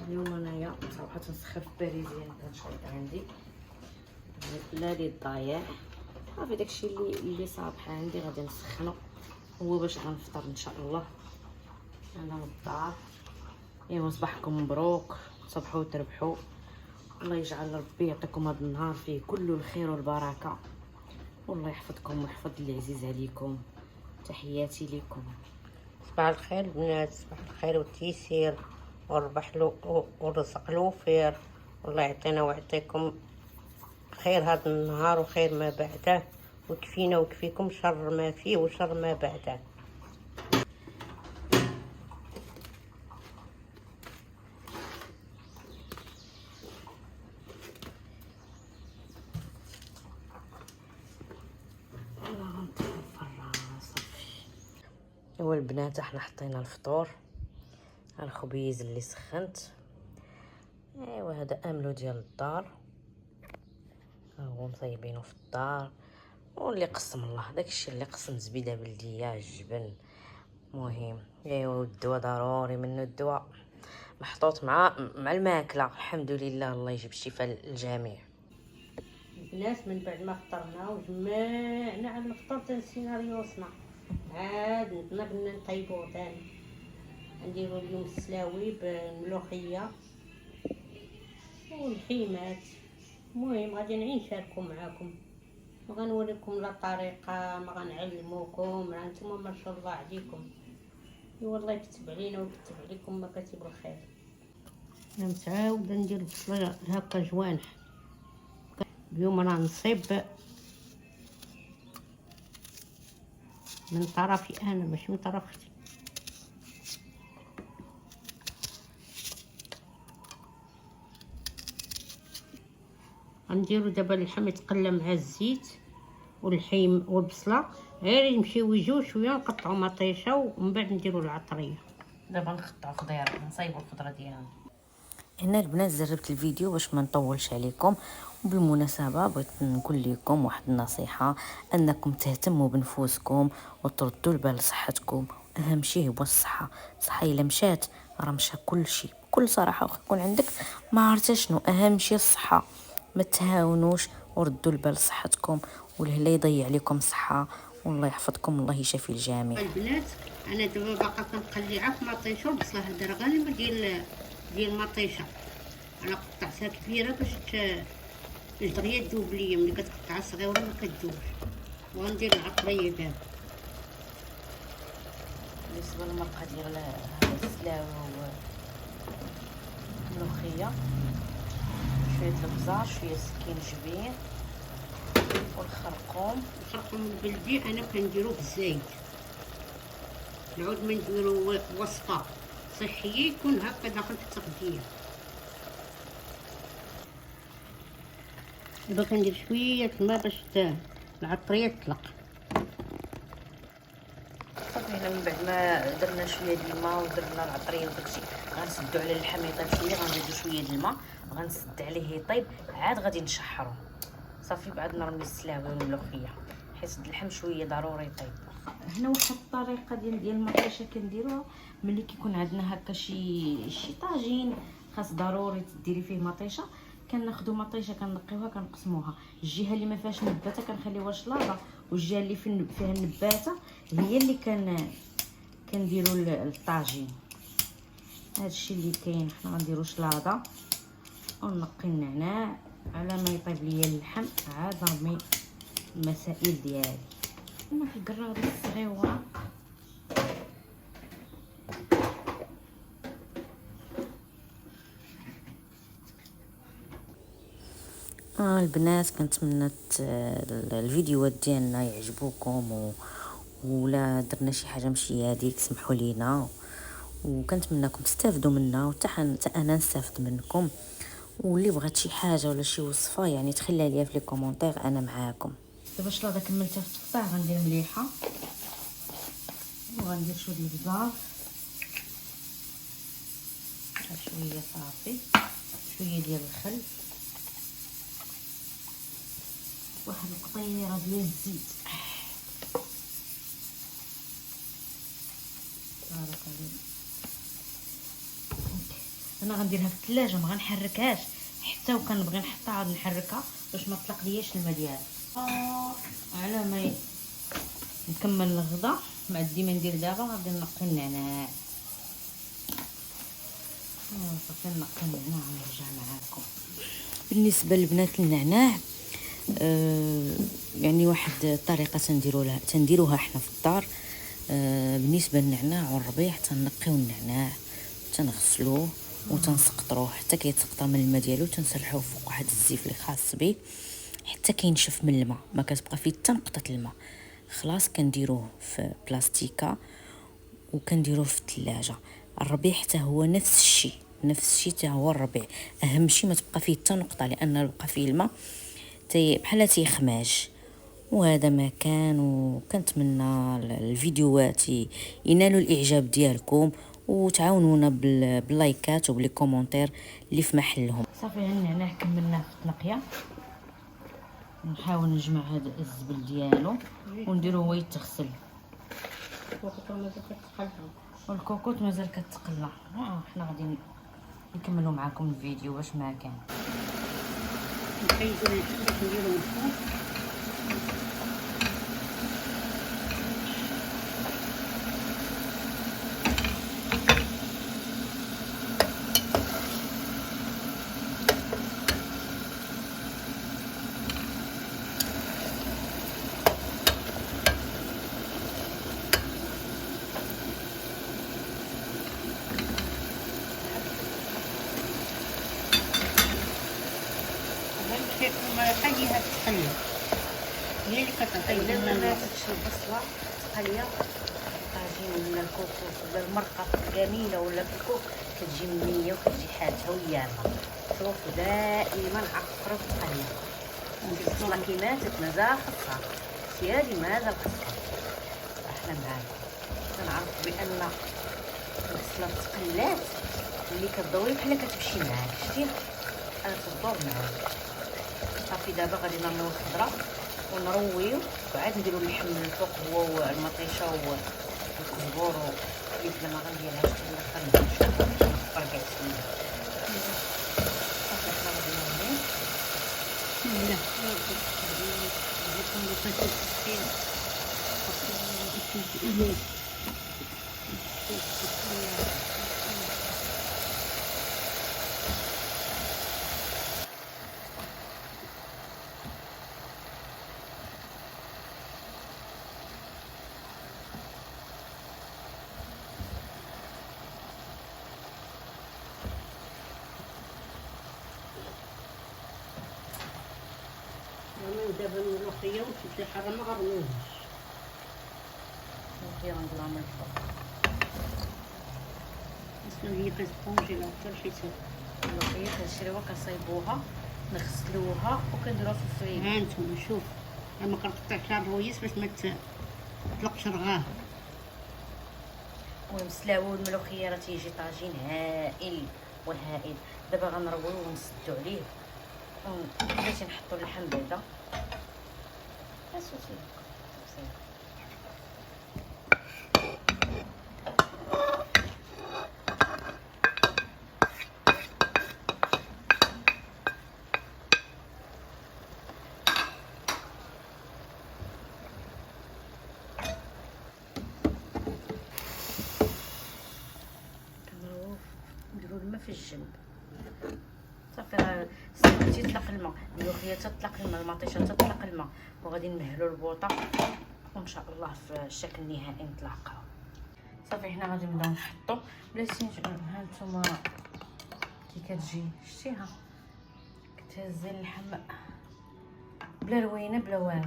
اليوم انايا صراحه نسخن في باريزيان كنشرط عندي لا لي ضايع صافي داكشي اللي صابح عندي غادي نسخنو هو باش غنفطر ان شاء الله انا والدار. ايوا صباحكم مبروك، تصبحوا وتربحوا، الله يجعل ربي يعطيكم هذا النهار فيه كل الخير والبركه، والله يحفظكم ويحفظ اللي عزيز عليكم. تحياتي لكم. صباح الخير البنات، صباح الخير والتيسير والربح والرزق الوفير، والله يعطينا ويعطيكم خير هذا النهار وخير ما بعده، وكفينا وكفيكم شر ما فيه وشر ما بعده. ايوا البنات احنا حطينا الفطور، الخبيز اللي سخنت. ايوا هذا املو ديال الدار، ها هو مصايبينه في الدار، واللي قسم الله داكشي اللي قسم زبيده بلديه الجبن. مهم ايوا الدواء ضروري منه، الدواء محطوط مع الماكله. الحمد لله، الله يجيب الشفاء للجميع. البنات من بعد ما فطرنا وجمعنا على الفطور تنسينا ريوسنا، عاد نضنا نطيبو ثاني. نديرو اليوم السلاوي بالملوخيه والخيمات. المهم غادي نشاركو معاكم، ما غنوريكم لا طريقه، ما غنعلموكم، راه نتوما ما شاء الله عليكم، والله يكتب علينا ويكتب عليكم مكاتب الخير. انا متعاوده ندير بصله هكا جوانح. اليوم راه نصيب من طرفي انا ماشي من طرف اختي. غنديرو دابا اللحم يتقلى مع الزيت والحيم والبصله، غير يمشيو يجيو شويه نقطعو مطيشه ومن بعد نديرو العطريه. دابا نقطعو خضير، نصايبو الخضره ديالنا. هنا البنات جربت الفيديو باش ما نطولش عليكم، وبالمناسبه بغيت نقول لكم واحد النصيحه، انكم تهتموا بنفوسكم وتردوا البال لصحتكم. اهم شيء هو الصحه. الصحه الا مشات راه مشى كل شيء. بكل صراحه واخا يكون عندك ما عرفت شنو، اهم شيء الصحه. ما تهاونوش وردوا البال لصحتكم، والله يضيع عليكم الصحه، والله يحفظكم، الله يشفي الجميع. البنات انا دابا باقا كنقليها في مطيشه وبصله هذا غالبا ديال المطيشه. انا قطعتها كبيره باش الدغيه تذوب ليا، ملي كتقطعها صغيره ما كتذوبش. وغندير العطريه دابا. بالنسبه للمرقه ديال السلاوه والملوخيه، شويه الابزار، شويه سكينجبير والخرقوم. الخرقوم البلدي انا كنديرو بالزيت، نعود ما نديرو وصفه صحيه يكون هكا داخل في التغذيه. دابا كندير شويه الماء باش العطريه تطلق. صافي هنا من بعد ما درنا شويه ديال الماء ودرنا العطريه وداكشي، غنسدو على اللحم يطيب شويه، غنزيدو شويه ديال الماء، غنسد عليه يطيب، عاد غادي نشحرو. صافي بعد نرمي السلاوه والملوخيه، حيت اللحم شويه ضروري يطيب. هنا واحد الطريقه ديال المطيشه كنديروها ملي كيكون عندنا هكا شي طاجين خاص ضروري تديري فيه مطيشه. كناخذوا مطيشه كنقيوها كنقسموها، الجهه اللي ما فيهاش نباته كنخليوها شلاضه، والجهه اللي فيها النباته هي اللي كنديروا الطاجين. هادشي اللي كاين. حنا غنديروا شلاضه ونقي النعناع على ما يطيب ليا اللحم، عاد نرمي المسائل ديالي. هنا في الكراده الصغيره البنات، كنتمنى الفيديوهات ديالنا يعجبوكم، ولا درنا شي حاجه ماشي هذيك سمحوا لينا، وكنتمنىكم تستافدوا منا وحتى انا نستافد منكم. واللي بغات شي حاجه ولا شي وصفه يعني تخليها ليا في لي كومونتير، انا معاكم. دابا الشلاضه كملتها في التقطيع، غندير مليحه وغندير شويه ديال البزار، شويه صافي، شويه ديال الخل، واحد القطيره ديال الزيت. بارك الله. انا غنديرها في الثلاجه، ما غنحركهاش حتى وكنبغي نحطها عاد نحركها باش ما تطلق لياش الماء ديالها. على ما نكمل الغدا مع ديما ندير دابا غادي نقي النعناع. صافي نقي النعناع ونرجع معاكم. بالنسبه لبنات النعناع يعني واحد الطريقه تنديروها حنا في الدار. بالنسبه للنعناع والربيع تنقيو النعناع تنغسلوه وتنسقطروه حتى كيتسقط من الماء ديالو، تنسرحوه فوق واحد الزيف اللي خاص به حتى كينشف من الماء، ما كتبقى فيه حتى نقطه الماء. خلاص كنديروه في بلاستيكه وكنديروه في الثلاجه. الربيع حتى هو نفس الشيء حتى هو الربيع، اهم شيء ما تبقى فيه حتى نقطه، لان لو بقى فيه الماء بحال تيخماج. وهذا ما كان، وكنتمنى الفيديوهات ينالوا الاعجاب ديالكم وتعاونونا باللايكات وبلي كومونتير اللي في محلهم. صافي النعناع كملناه في التنقيه. نحاول نجمع هذا الزبل ديالو ونديرو هو يتغسل. والكوكوط مازال كتقلى. حنا غادي نكملوا معكم الفيديو واش ما كان. خليها تقلي، هي اللي كتعطي لنا البصله تقليه طاجين ولا الكوكوط ولا المرقه جميله ولا الكوك كتجي منيه وكتجي حالتها وياها. شوفوا دائما عقرب تقليه البصله كي ماتت مازال خصها سيادي مازال خصها. احنا معاكم كنعرفوا بان البصله تقلات ملي كتضوي بحال كتمشي معاك، شتي تدور معاك. صافي دابا غادي نرميو الخضره ونرويو وعاد نديرو اللحم من الفوق هو والمطيشه والكزبور والفلفل. ما غنديرهاش حتى الاخر نشوفو نفرقع السمنه. صافي حنا غادي نرميو بسم الله. دابا الملوخيه وشتي حاجه ما غرموش الملوخيه غنطلع من الفوق. اصلا هي كتكونجي لا حتى شي ساعه. الملوخيه كنشريوها كنصايبوها نغسلوها وكنديروها في الفريزر. ها نتوما شوف انا ما كنقطعش الرويس باش ما تطلقش رغاه. المهم سلاوه الملوخيه راه تيجي طاجين هائل وهائل. دابا غنرويو ونسدو عليه باش نحطو اللحم بعدا اسوسي. نديرو الماء في الجنب. صافي راه تيطلق الماء، الملوخيه تطلق الماء، المطيشه تطلق الماء، وغادي نمهلو البوطه وان شاء الله في الشكل النهائي نتلاقاو. صافي حنا غادي نبداو نحطو بلاتي. ها نتوما كي كتجي شتيها كتهزي اللحم بلا روينه بلا والو.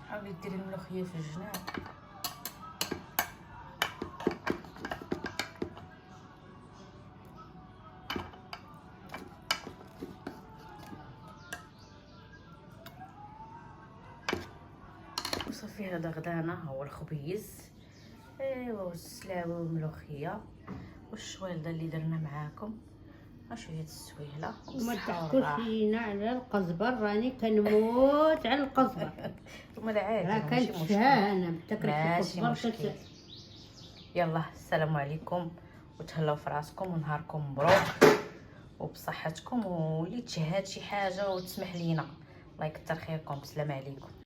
حاولي ديري الملوخيه في الجناب. وصافي صافي هذا غدانا هو الخبيز ايوا والسلاوه والملوخيه والشويلده اللي درنا معاكم، شويه السويله ما تحكوش لينا على القزبر، راني كنموت على القزبر. وما عادي راه ماشي كانت مشكل، شهانه بتاكل ماشي القزبر مشكل. يلا السلام عليكم وتهلاو في راسكم ونهاركم مبروك وبصحتكم، واللي تشهد شي حاجه وتسمح لينا الله يكثر خيركم. بسلام عليكم.